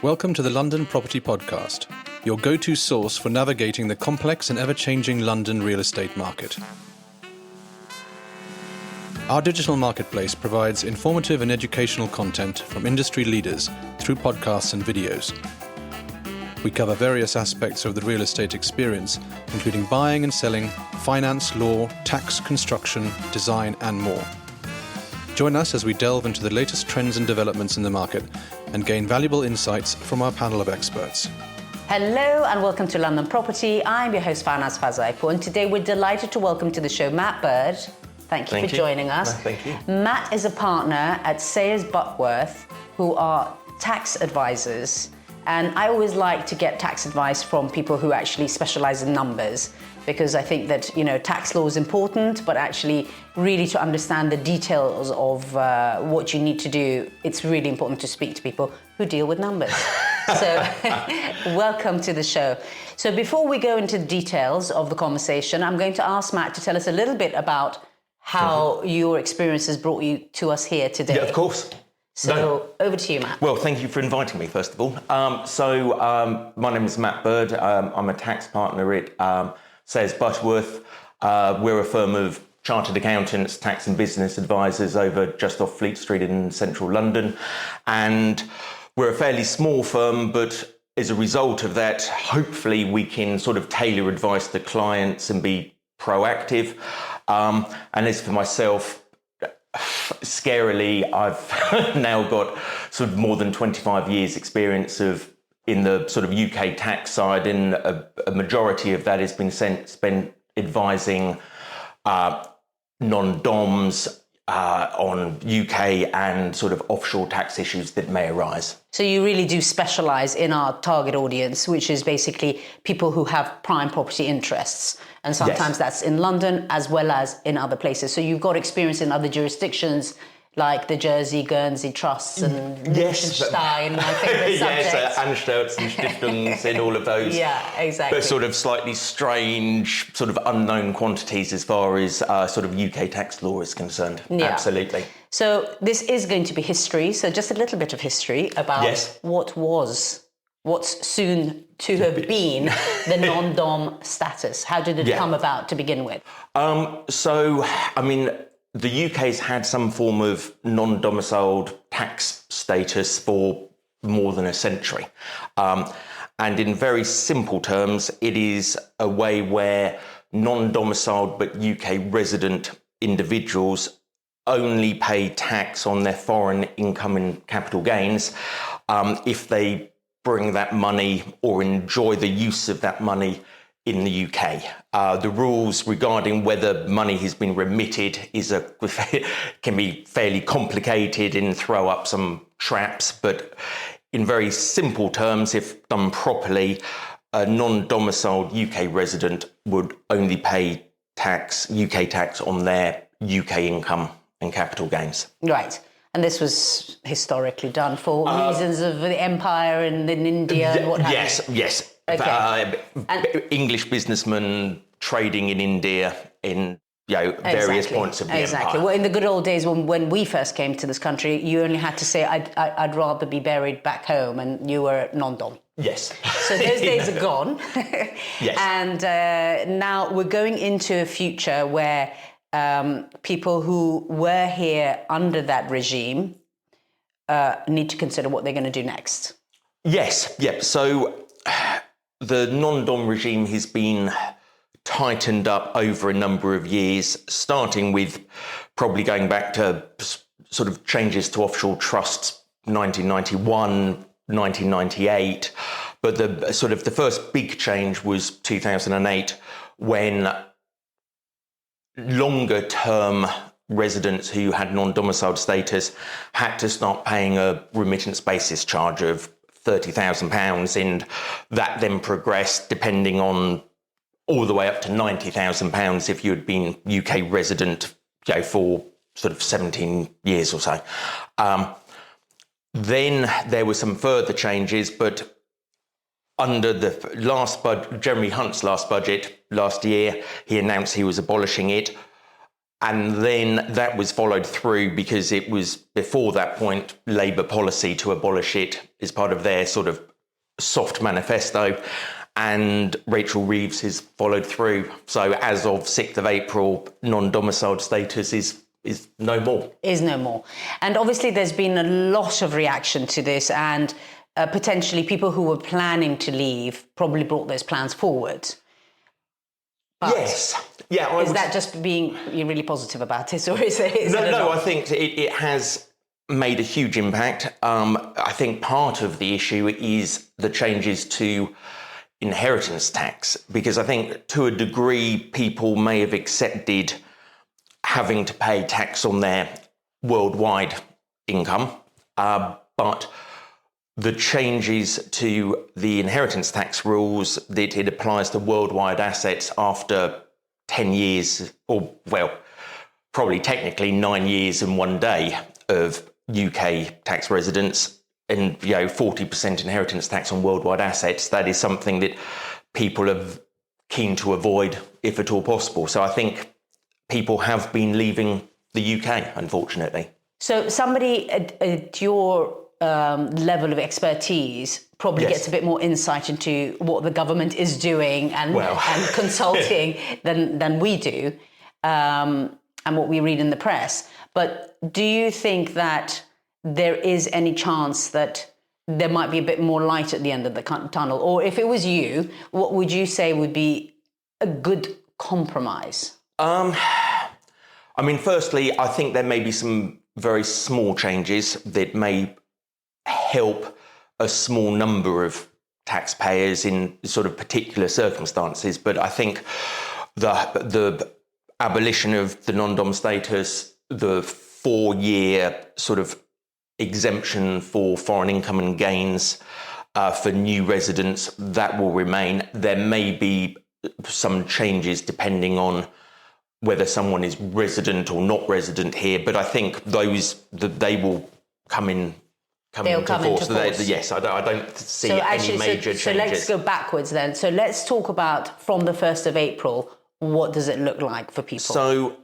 Welcome to the London Property Podcast, your go-to source for navigating the complex and ever-changing London real estate market. Our digital marketplace provides informative and educational content from industry leaders through podcasts and videos. We cover various aspects of the real estate experience, including buying and selling, finance, law, tax, construction, design, and more. Join us as we delve into the latest trends and developments in the market and gain valuable insights from our panel of experts. Hello and welcome to London Property. I'm your host Farnaz Fazaipo, and today we're delighted to welcome to the show Matt Bird. Thank you for joining us. Thank you. Matt is a partner at Sayers Butterworth, who are tax advisors. And I always like to get tax advice from people who actually specialize in numbers, because I think that, tax law is important, but actually really to understand the details of what you need to do, it's really important to speak to people who deal with numbers. So welcome to the show. So before we go into the details of the conversation, I'm going to ask Matt to tell us a little bit about how your experiences brought you to us here today. Yeah, of course. So over to you, Matt. Well, thank you for inviting me, first of all. My name is Matt Bird. I'm a tax partner at Sayers Butterworth. We're a firm of chartered accountants, tax and business advisors over just off Fleet Street in central London. And we're a fairly small firm, but as a result of that, hopefully we can sort of tailor advice to clients and be proactive. And as for myself, scarily, I've now got sort of more than 25 years experience in the sort of UK tax side, and a majority of that has been spent advising non-doms on UK and sort of offshore tax issues that may arise. So you really do specialise in our target audience, which is basically people who have prime property interests. And sometimes that's in London as well as in other places. So you've got experience in other jurisdictions like the Jersey, Guernsey trusts and Liechtenstein, my favourite subjects. Yes, Anstalts and Stiftungen and all of those. Yeah, exactly. But sort of slightly strange, sort of unknown quantities as far as sort of UK tax law is concerned. Yeah. Absolutely. So this is going to be history. So just a little bit of history about what's soon to have been the non-dom status. How did it come about to begin with? The UK's had some form of non-domiciled tax status for more than a century. And in very simple terms, it is a way where non-domiciled but UK resident individuals only pay tax on their foreign income and capital gains if they bring that money or enjoy the use of that money in the UK. The rules regarding whether money has been remitted can be fairly complicated and throw up some traps, but in very simple terms, if done properly, a non-domiciled UK resident would only pay UK tax on their UK income and capital gains. Right. And this was historically done for reasons of the empire and in India and what have you? Yes. Okay. English businessmen trading in India in various points of the empire. Well, in the good old days when we first came to this country, you only had to say, I'd rather be buried back home, and you were non-dom. Yes. So those days are gone. Yes. And now we're going into a future where people who were here under that regime need to consider what they're going to do next. Yes. Yep. So the non-dom regime has been tightened up over a number of years, starting with probably going back to sort of changes to offshore trusts 1991, 1998. But the first big change was 2008, when longer term residents who had non-domiciled status had to start paying a remittance basis charge of £30,000, and that then progressed depending on all the way up to £90,000 if you had been UK resident for sort of 17 years or so. Then there were some further changes, but under the last Jeremy Hunt's last budget last year, he announced he was abolishing it. And then that was followed through because it was, before that point, Labour policy to abolish it as part of their sort of soft manifesto. And Rachel Reeves has followed through. So as of 6th of April, non-domiciled status is no more. Is no more. And obviously there's been a lot of reaction to this, and potentially people who were planning to leave probably brought those plans forward. But yes. Yeah. Is that just being really positive about it, or is it? No, I think it has made a huge impact. I think part of the issue is the changes to inheritance tax, because I think to a degree people may have accepted having to pay tax on their worldwide income, but the changes to the inheritance tax rules, that it applies to worldwide assets after 10 years, or, well, probably technically 9 years and 1 day of UK tax residence, and 40% inheritance tax on worldwide assets. That is something that people are keen to avoid if at all possible. So I think people have been leaving the UK, unfortunately. So somebody at your level of expertise probably gets a bit more insight into what the government is doing and consulting than we do, and what we read in the press. But do you think that there is any chance that there might be a bit more light at the end of the tunnel? Or if it was you, what would you say would be a good compromise? Firstly, I think there may be some very small changes that may help a small number of taxpayers in sort of particular circumstances. But I think the abolition of the non-dom status, the 4-year sort of exemption for foreign income and gains for new residents, that will remain. There may be some changes depending on whether someone is resident or not resident here, but I think they will come into force. Yes, I don't see any major changes. So let's go backwards then. So let's talk about from the 1st of April, what does it look like for people? So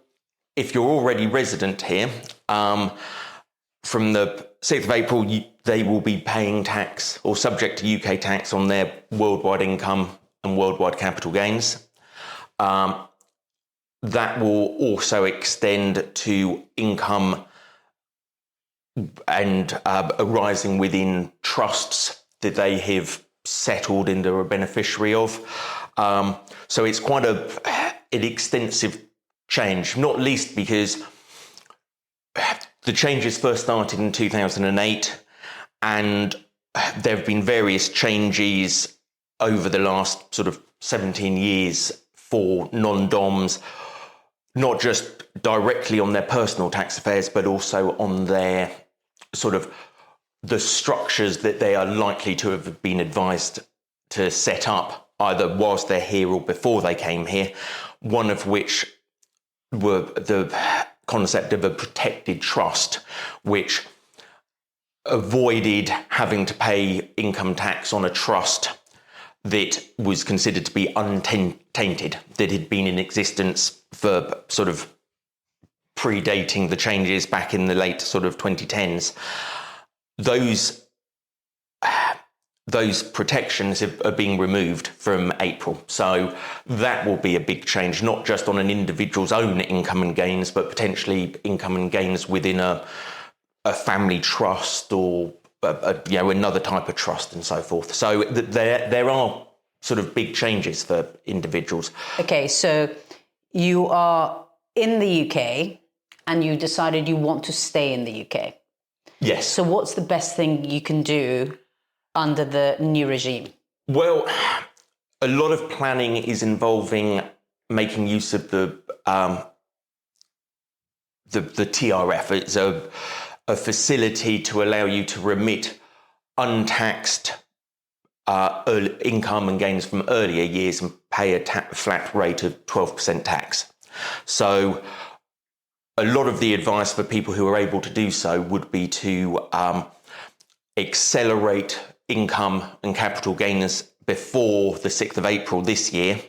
if you're already resident here, from the 6th of April, they will be paying tax or subject to UK tax on their worldwide income and worldwide capital gains. That will also extend to income and arising within trusts that they have settled and are a beneficiary of. So it's quite an extensive change, not least because the changes first started in 2008, and there have been various changes over the last sort of 17 years for non-doms, not just directly on their personal tax affairs, but also on their sort of the structures that they are likely to have been advised to set up, either whilst they're here or before they came here, one of which were the concept of a protected trust, which avoided having to pay income tax on a trust that was considered to be untainted, that had been in existence for sort of predating the changes back in the late sort of 2010s. Those protections are being removed from April. So that will be a big change, not just on an individual's own income and gains, but potentially income and gains within a family trust or another type of trust and so forth. So there are sort of big changes for individuals. Okay, so you are in the UK and you decided you want to stay in the UK. Yes. So what's the best thing you can do under the new regime? Well, a lot of planning is involving making use of the TRF. It's a facility to allow you to remit untaxed income and gains from earlier years and pay a flat rate of 12% tax. So a lot of the advice for people who are able to do so would be to accelerate income and capital gains before the 6th of April this year,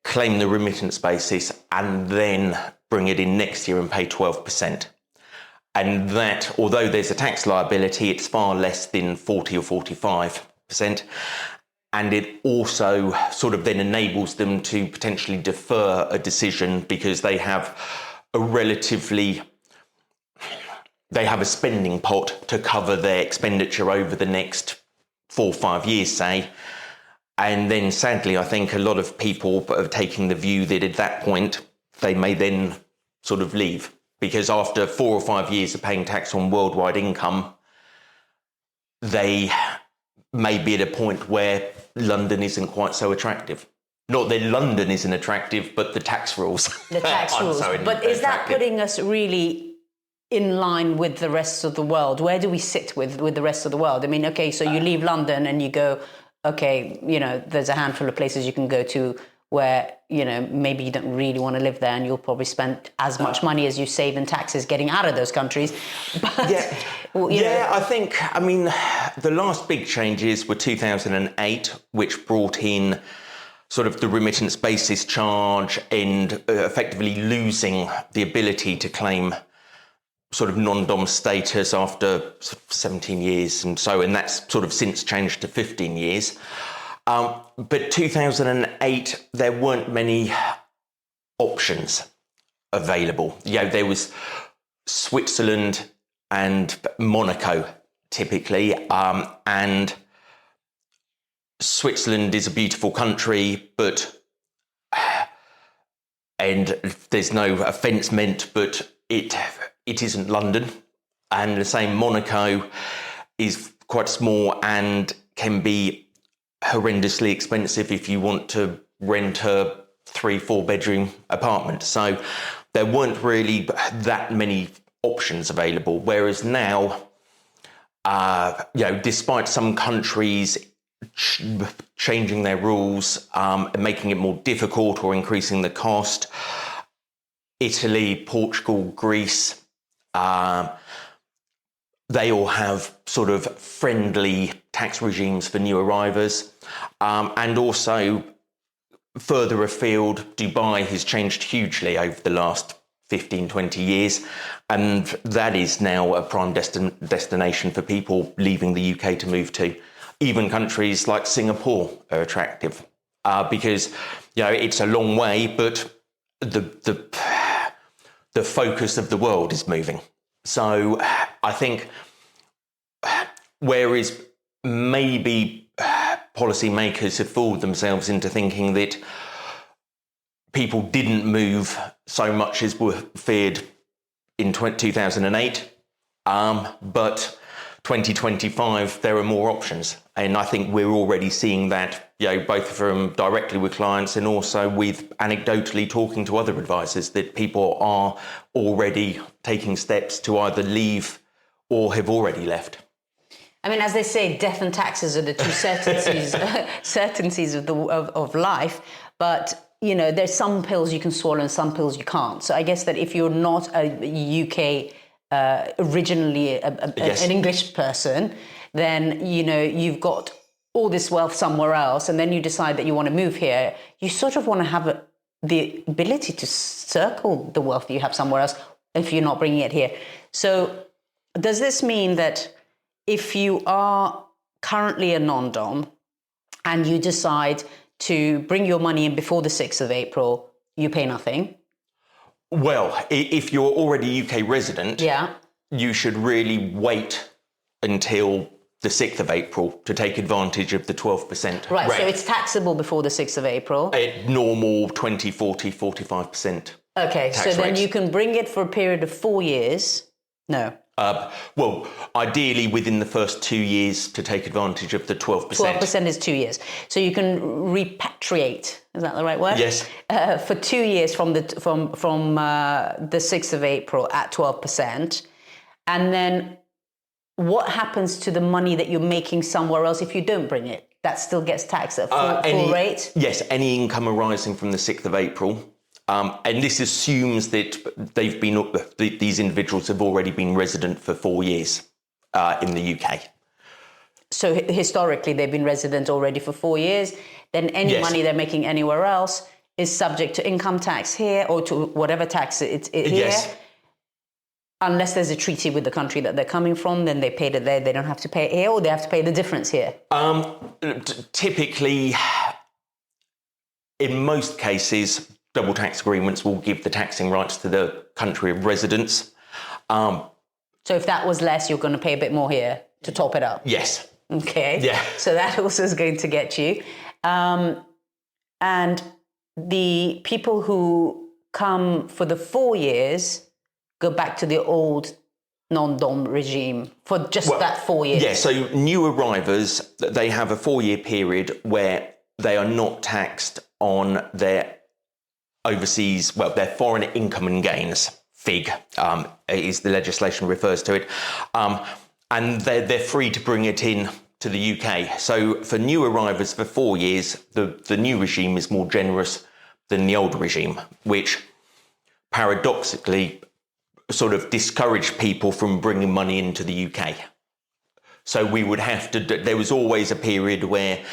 claim the remittance basis, and then bring it in next year and pay 12%. And that, although there's a tax liability, it's far less than 40 or 45%. And it also sort of then enables them to potentially defer a decision because they have a spending pot to cover their expenditure over the next 4 or 5 years, say. And then sadly, I think a lot of people are taking the view that at that point, they may then sort of leave. Because after 4 or 5 years of paying tax on worldwide income, they may be at a point where London isn't quite so attractive. Not that London isn't attractive, but the tax rules. The tax rules. But is that putting us really in line with the rest of the world? Where do we sit with the rest of the world? I mean, okay, so you leave London and you go, okay, you know, there's a handful of places you can go to where, you know, maybe you don't really want to live there and you'll probably spend as much money as you save in taxes getting out of those countries. But, I think, I mean, the last big changes were 2008, which brought in sort of the remittance basis charge and effectively losing the ability to claim sort of non-dom status after 17 years and that's sort of since changed to 15 years. But 2008, there weren't many options available. You know, there was Switzerland and Monaco, typically, and Switzerland is a beautiful country, and there's no offence meant, but it isn't London. And the same, Monaco is quite small and can be horrendously expensive if you want to rent a 3-4 bedroom apartment. So there weren't really that many options available. Whereas now, despite some countries changing their rules and making it more difficult or increasing the cost, Italy, Portugal, Greece, they all have sort of friendly tax regimes for new arrivals. And also further afield, Dubai has changed hugely over the last 15, 20 years. And that is now a prime destination for people leaving the UK to move to. Even countries like Singapore are attractive because, you know, it's a long way, but the focus of the world is moving. So I think whereas maybe policymakers have fooled themselves into thinking that people didn't move so much as were feared in 2008, but 2025, there are more options. And I think we're already seeing that, you know, both from directly with clients and also with anecdotally talking to other advisors, that people are already taking steps to either leave or have already left. I mean, as they say, death and taxes are the two certainties of life. But, you know, there's some pills you can swallow and some pills you can't. So I guess that if you're not a UK, originally an English person, then, you know, you've got all this wealth somewhere else, and then you decide that you want to move here, you sort of want to have the ability to circle the wealth that you have somewhere else if you're not bringing it here. So does this mean that if you are currently a non-dom and you decide to bring your money in before the 6th of April, you pay nothing? Well, if you're already a UK resident, you should really wait until the 6th of April to take advantage of the 12%. Right, so it's taxable before the 6th of April? At normal 20, 40, 45%. Okay, so then rates. You can bring it for a period of 4 years? No. Well, ideally within the first 2 years to take advantage of the 12%. 12% is 2 years. So you can repatriate, is that the right word? Yes. For 2 years from the 6th of April at 12%. And then what happens to the money that you're making somewhere else if you don't bring it? That still gets taxed at full rate? Yes, any income arising from the 6th of April. And this assumes that these individuals have already been resident for 4 years in the UK. So historically, they've been resident already for 4 years. Then any money they're making anywhere else is subject to income tax here or to whatever tax it's here. Yes. Unless there's a treaty with the country that they're coming from, then they paid it there. They don't have to pay it here, or they have to pay the difference here. Typically, in most cases, double tax agreements will give the taxing rights to the country of residence. So if that was less, you're going to pay a bit more here to top it up. Yes. Okay. Yeah. So that also is going to get you. And the people who come for the 4 years go back to the old non-dom regime for just that 4 years. Yeah, so new arrivals, they have a 4-year period where they are not taxed on their overseas, their foreign income and gains, FIG, is the legislation refers to it. And they're free to bring it in to the UK. So for new arrivals for 4 years, the new regime is more generous than the old regime, which paradoxically sort of discourage people from bringing money into the UK. So we would have to, there was always a period where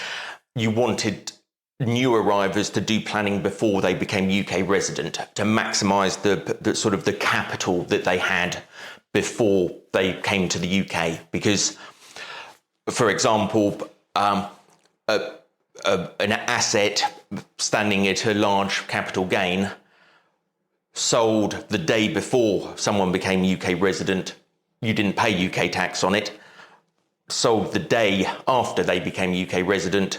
you wanted new arrivals to do planning before they became UK resident to maximise the sort of the capital that they had before they came to the UK. Because, for example, an asset standing at a large capital gain sold the day before someone became UK resident, you didn't pay UK tax on it. Sold the day after they became UK resident,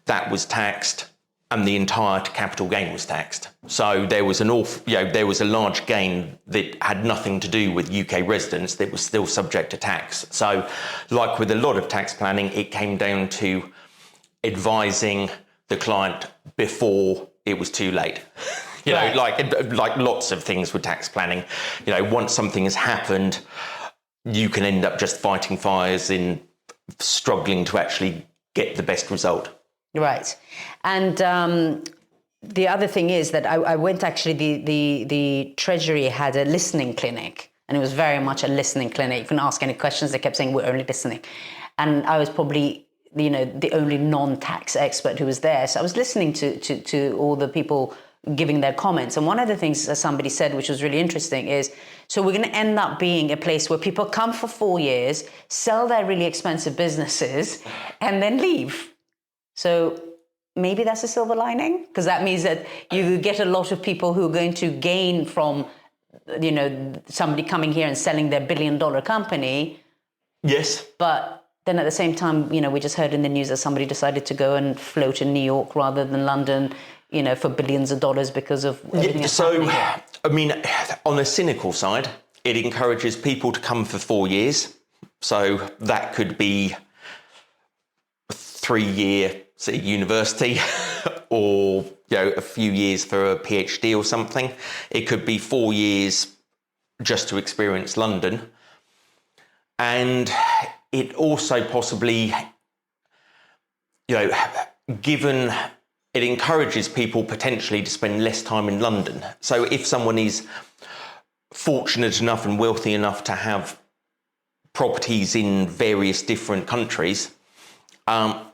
that was taxed, and the entire capital gain was taxed. So there was there was a large gain that had nothing to do with UK residents that was still subject to tax. So, like with a lot of tax planning, it came down to advising the client before it was too late. Right. Like lots of things with tax planning, once something has happened, you can end up just fighting fires in struggling to actually get the best result. Right. And the other thing is that I went actually, the Treasury had a listening clinic, and it was very much a listening clinic. You couldn't ask any questions. They kept saying, we're only listening. And I was probably, the only non-tax expert who was there. So I was listening to all the people giving their comments. And one of the things that somebody said, which was really interesting, is, so we're going to end up being a place where people come for 4 years, sell their really expensive businesses, and then leave. So maybe that's a silver lining, because that means that you get a lot of people who are going to gain from, somebody coming here and selling their $1 billion company. Yes. But then at the same time, we just heard in the news that somebody decided to go and float in New York rather than London, for billions of dollars because of everything that's happening here. I mean, on the cynical side, it encourages people to come for 4 years. So that could be 3-year university or a few years for a PhD or something. It could be 4 years just to experience London. And it also possibly, given it encourages people potentially to spend less time in London. So if someone is fortunate enough and wealthy enough to have properties in various different countries, from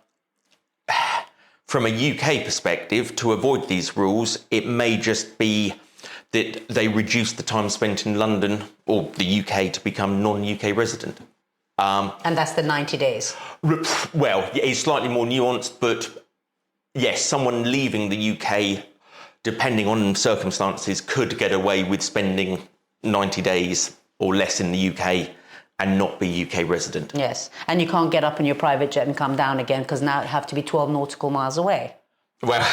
a UK perspective, to avoid these rules, it may just be that they reduce the time spent in London or the UK to become non-UK resident. And that's the 90 days. Well, it's slightly more nuanced, but yes, someone leaving the UK, depending on circumstances, could get away with spending 90 days or less in the UK and not be UK resident. Yes, and you can't get up in your private jet and come down again, because now it have to be 12 nautical miles away. Well,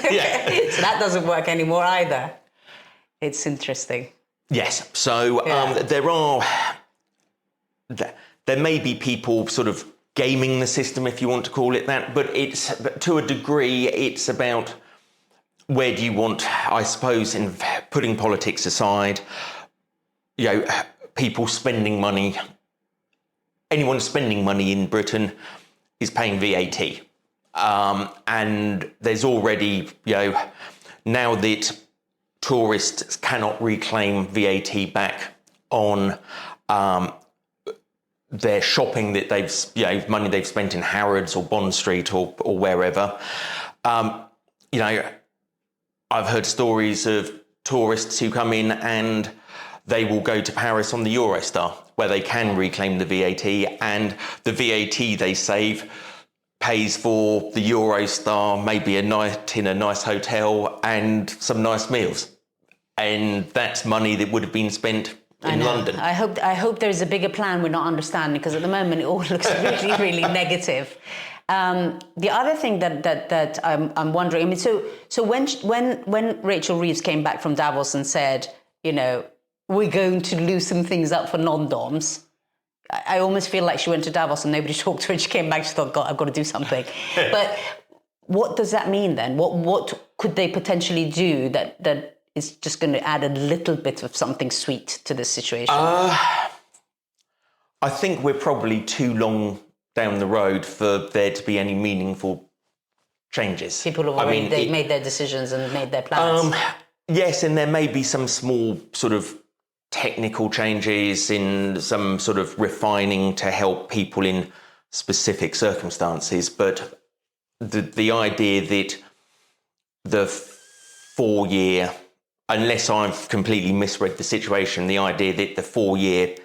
yeah. So that doesn't work anymore either. It's interesting. Yes, so there may be people sort of gaming the system, if you want to call it that, but it's, to a degree, it's about where do you want, I suppose, in putting politics aside, people spending money, anyone spending money in Britain is paying VAT. And there's already, now that tourists cannot reclaim VAT back on their shopping that they've, money they've spent in Harrods or Bond Street or wherever, I've heard stories of tourists who come in and they will go to Paris on the Eurostar, where they can reclaim the VAT, and the VAT they save pays for the Eurostar, maybe a night in a nice hotel and some nice meals. And that's money that would have been spent in London. I hope there's a bigger plan we're not understanding, because at the moment it all looks really, really negative. The other thing that I'm wondering, I mean, so when Rachel Reeves came back from Davos and said, you know, we're going to loosen things up for non-doms, I almost feel like she went to Davos and nobody talked to her. She came back, she thought, God, I've got to do something. But what does that mean then? What could they potentially do that is just going to add a little bit of something sweet to this situation? I think we're probably too long down the road for there to be any meaningful changes. People have already made their decisions and made their plans. Yes, and there may be some small sort of technical changes in some sort of refining to help people in specific circumstances, but the idea that the 4-year, unless I've completely misread the situation, the idea that the 4-year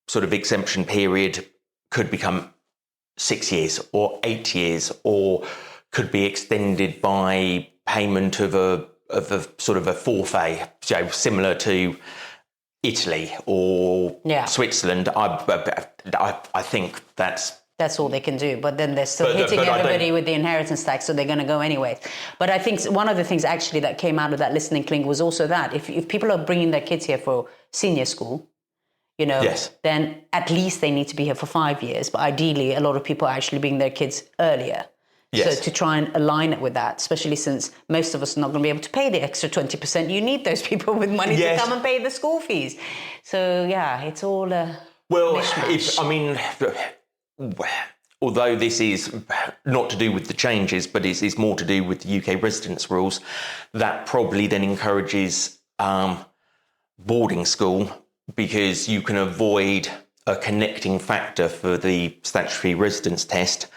sort of exemption period could become 6 years or 8 years, or could be extended by payment of a sort of a forfeit, so similar to Italy or Switzerland. I think that's all they can do. But then they're still hitting everybody with the inheritance tax, so they're going to go anyway. But I think one of the things actually that came out of that listening cling was also that if people are bringing their kids here for senior school, you know, then at least they need to be here for 5 years. But ideally, a lot of people are actually bringing their kids earlier. Yes. So to try and align it with that, especially since most of us are not going to be able to pay the extra 20%, you need those people with money to come and pay the school fees. So, yeah, it's all although this is not to do with the changes, but it's more to do with the UK residence rules, that probably then encourages boarding school, because you can avoid a connecting factor for the statutory residence test.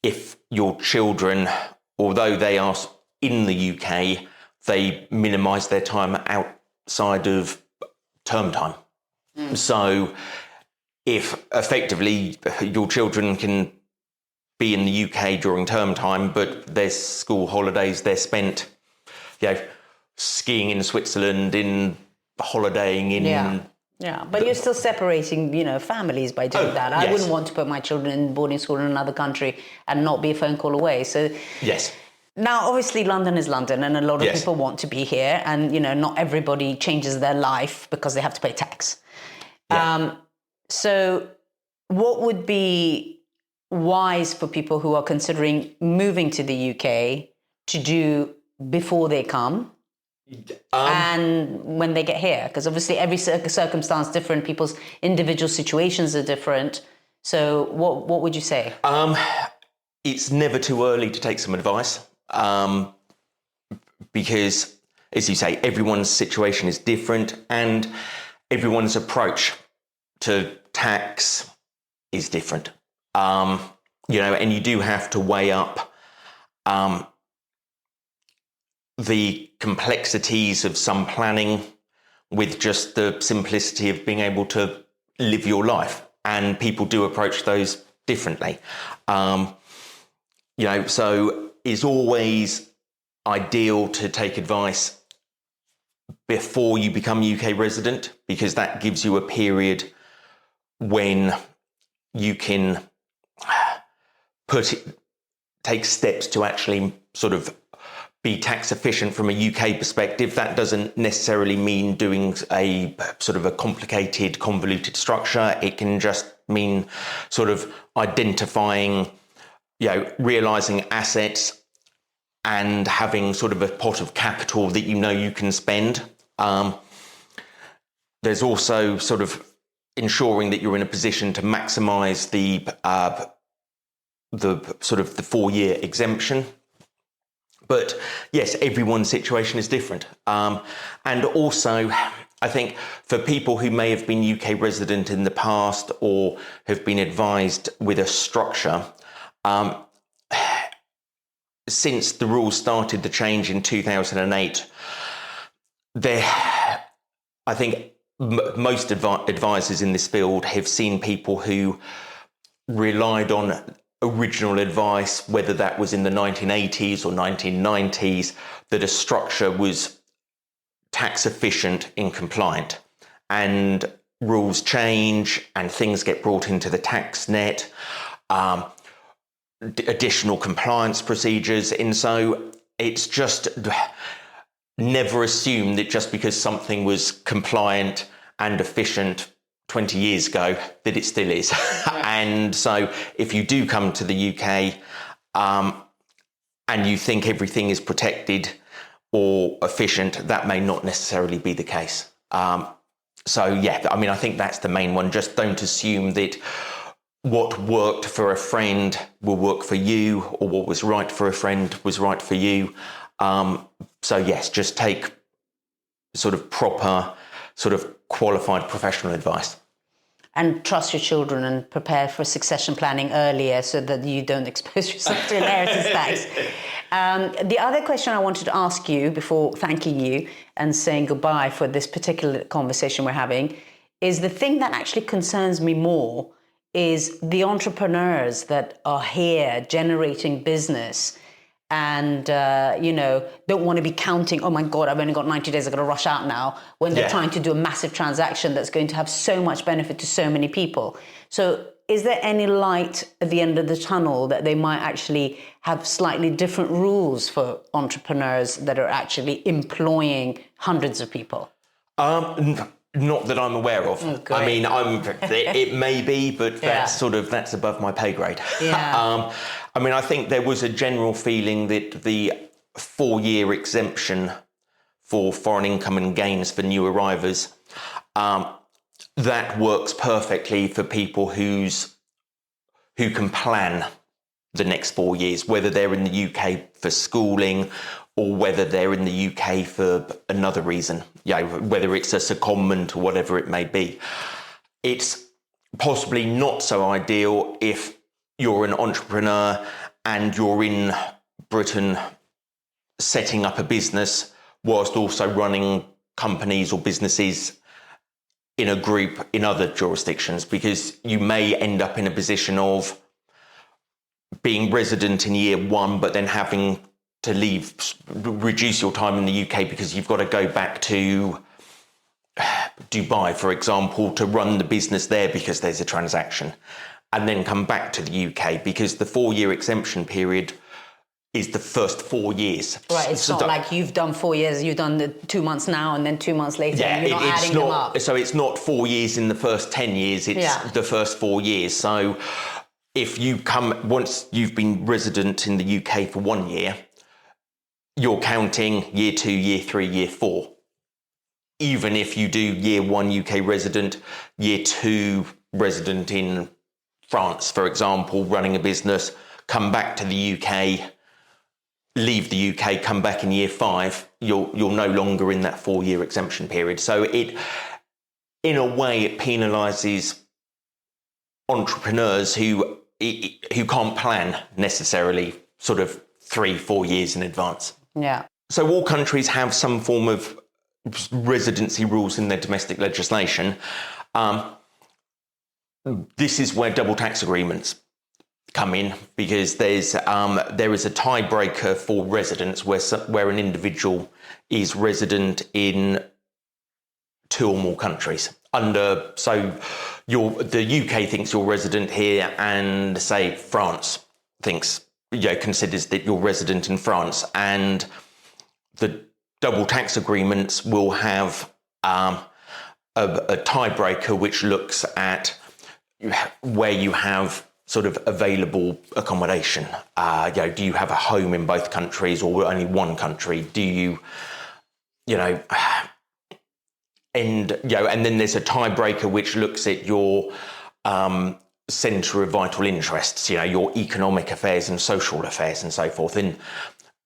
If your children, although they are in the UK, they minimise their time outside of term time. So if effectively your children can be in the UK during term time, but their school holidays, they're spent, skiing in Switzerland, in holidaying in... Yeah, but you're still separating, families by doing that. I wouldn't want to put my children in boarding school in another country and not be a phone call away. So yes. Now, obviously, London is London, and a lot of people want to be here, and not everybody changes their life because they have to pay tax. Yeah. So, what would be wise for people who are considering moving to the UK to do before they come? And when they get here, because obviously every circumstance is different, people's individual situations are different. So what would you say? It's never too early to take some advice, because, as you say, everyone's situation is different and everyone's approach to tax is different. And you do have to weigh up the complexities of some planning with just the simplicity of being able to live your life. And people do approach those differently. So it's always ideal to take advice before you become UK resident, because that gives you a period when you can take steps to actually sort of be tax efficient from a UK perspective. That doesn't necessarily mean doing a sort of a complicated, convoluted structure. It can just mean sort of identifying, realising assets and having sort of a pot of capital that you can spend. There's also sort of ensuring that you're in a position to maximise the sort of the 4-year exemption. But yes, everyone's situation is different. And also, I think for people who may have been UK resident in the past or have been advised with a structure, since the rules started the change in 2008, I think most advisors in this field have seen people who relied on original advice, whether that was in the 1980s or 1990s, that a structure was tax efficient and compliant. And rules change and things get brought into the tax net, additional compliance procedures. And so it's just never assume that just because something was compliant and efficient 20 years ago that it still is. And so if you do come to the UK and you think everything is protected or efficient, that may not necessarily be the case. So yeah, I mean, I think that's the main one. Just don't assume that what worked for a friend will work for you, or what was right for a friend was right for you. So yes, just take sort of proper, sort of qualified professional advice. And trust your children and prepare for succession planning earlier so that you don't expose yourself to inheritance tax. The other question I wanted to ask you before thanking you and saying goodbye for this particular conversation we're having is the thing that actually concerns me more is the entrepreneurs that are here generating business and, don't want to be counting, oh my God, I've only got 90 days, I've got to rush out now, when they're trying to do a massive transaction that's going to have so much benefit to so many people. So is there any light at the end of the tunnel that they might actually have slightly different rules for entrepreneurs that are actually employing hundreds of people? Not that I'm aware of. Okay. I mean, it may be, but that's above my pay grade. Yeah. I mean, I think there was a general feeling that the 4-year exemption for foreign income and gains for new arrivals, that works perfectly for people who can plan the next 4 years, whether they're in the UK for schooling or whether they're in the UK for another reason, whether it's a secondment or whatever it may be. It's possibly not so ideal if you're an entrepreneur and you're in Britain setting up a business whilst also running companies or businesses in a group in other jurisdictions, because you may end up in a position of being resident in year 1, but then having to reduce your time in the UK because you've got to go back to Dubai, for example, to run the business there because there's a transaction, and then come back to the UK because the 4-year exemption period is the first 4 years. Right, it's not like you've done 4 years, you've done the 2 months now and then 2 months later, and you're not adding them up. So it's not 4 years in the first 10 years, it's the first 4 years. So if you once you've been resident in the UK for 1 year, you're counting year 2, year 3, year 4. Even if you do year 1 UK resident, year 2 resident in France, for example, running a business, come back to the UK, leave the UK, come back in year 5, you're no longer in that 4-year exemption period. So in a way, it penalises entrepreneurs who can't plan necessarily sort of 3-4 years in advance. Yeah. So all countries have some form of residency rules in their domestic legislation. This is where double tax agreements come in, because there is a tiebreaker for residents where an individual is resident in 2 or more countries. The UK thinks you're resident here, and say France considers that you're resident in France, and the double tax agreements will have a tiebreaker which looks at where you have sort of available accommodation. Do you have a home in both countries or only one country? Do you, and then there's a tiebreaker which looks at your centre of vital interests, your economic affairs and social affairs and so forth. And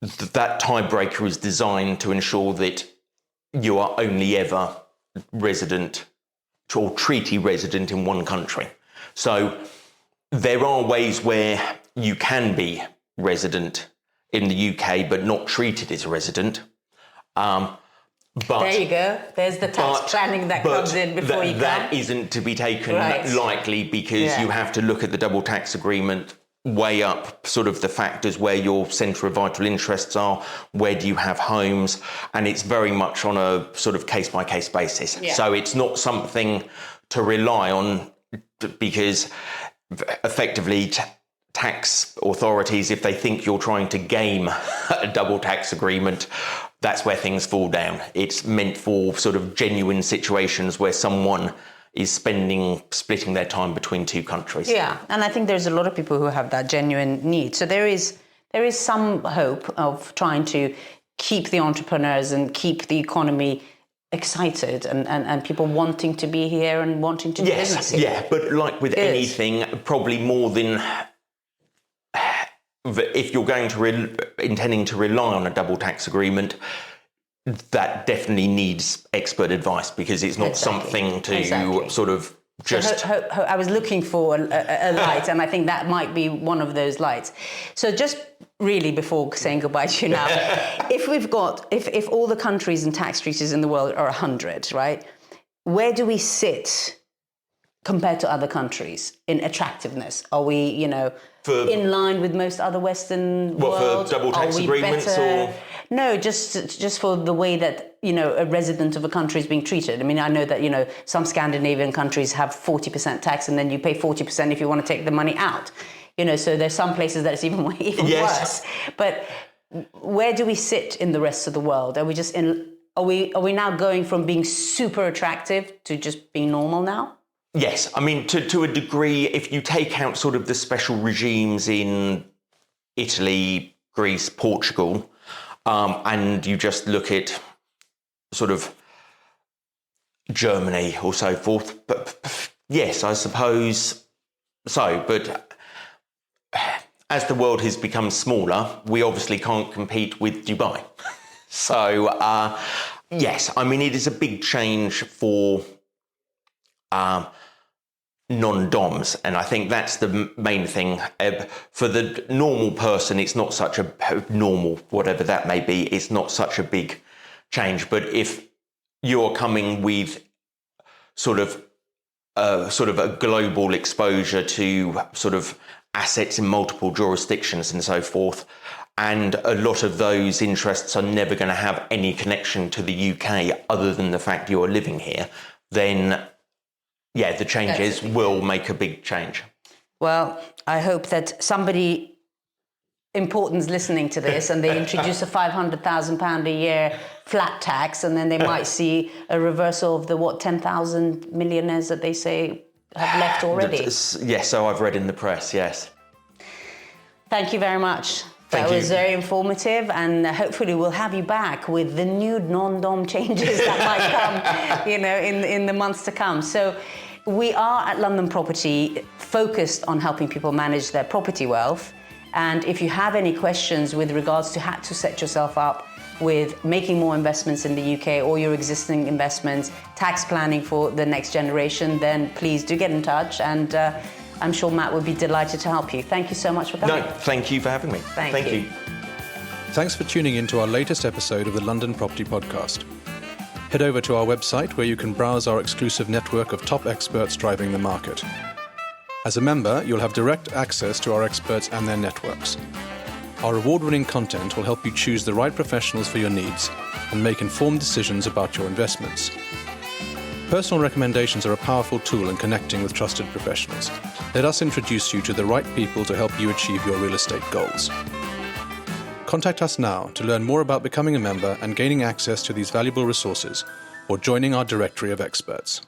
that tiebreaker is designed to ensure that you are only ever resident or treaty resident in one country. So there are ways where you can be resident in the UK but not treated as a resident. But there you go. There's the tax planning that comes in before you come. That isn't to be taken lightly, because you have to look at the double tax agreement, weigh up sort of the factors where your centre of vital interests are, where do you have homes, and it's very much on a sort of case-by-case basis. Yeah. So it's not something to rely on, because effectively tax authorities, if they think you're trying to game a double tax agreement, that's where things fall down. It's meant for sort of genuine situations where someone is splitting their time between two countries. Yeah, and I think there's a lot of people who have that genuine need. So there is some hope of trying to keep the entrepreneurs and keep the economy excited and people wanting to be here and wanting to do business here. Yeah, but like with anything, probably more than... If you're going to intending to rely on a double tax agreement, that definitely needs expert advice, because it's not something to sort of just... I was looking for a light, and I think that might be one of those lights. So just really before saying goodbye to you now, if all the countries and tax treaties in the world are 100, right, where do we sit compared to other countries in attractiveness? Are we, in line with most other Western world? For double tax agreements or...? No, just for the way that, a resident of a country is being treated. I mean, I know that, some Scandinavian countries have 40% tax, and then you pay 40% if you want to take the money out. So there's some places that it's even worse. But where do we sit in the rest of the world? Are we just are we now going from being super attractive to just being normal now? Yes, I mean, to a degree, if you take out sort of the special regimes in Italy, Greece, Portugal, and you just look at sort of Germany or so forth, but yes, I suppose so. But as the world has become smaller, we obviously can't compete with Dubai. So, yes, I mean, it is a big change for... non-doms, and I think that's the main thing. For the normal person, it's not such a normal, whatever that may be, it's not such a big change. But if you're coming with sort of a global exposure to sort of assets in multiple jurisdictions and so forth, and a lot of those interests are never going to have any connection to the UK other than the fact you're living here, then the changes will make a big change. Well, I hope that somebody important is listening to this and they introduce a £500,000 a year flat tax, and then they might see a reversal of the 10,000 millionaires that they say have left already. Yes, so I've read in the press, yes. Thank you very much. That was very informative, and hopefully we'll have you back with the new non-dom changes that might come, in the months to come. So we are at London Property focused on helping people manage their property wealth. And if you have any questions with regards to how to set yourself up with making more investments in the UK or your existing investments, tax planning for the next generation, then please do get in touch, and I'm sure Matt would be delighted to help you. Thank you so much for coming. No, thank you for having me. Thank you. Thanks for tuning in to our latest episode of the London Property Podcast. Head over to our website where you can browse our exclusive network of top experts driving the market. As a member, you'll have direct access to our experts and their networks. Our award-winning content will help you choose the right professionals for your needs and make informed decisions about your investments. Personal recommendations are a powerful tool in connecting with trusted professionals. Let us introduce you to the right people to help you achieve your real estate goals. Contact us now to learn more about becoming a member and gaining access to these valuable resources, or joining our directory of experts.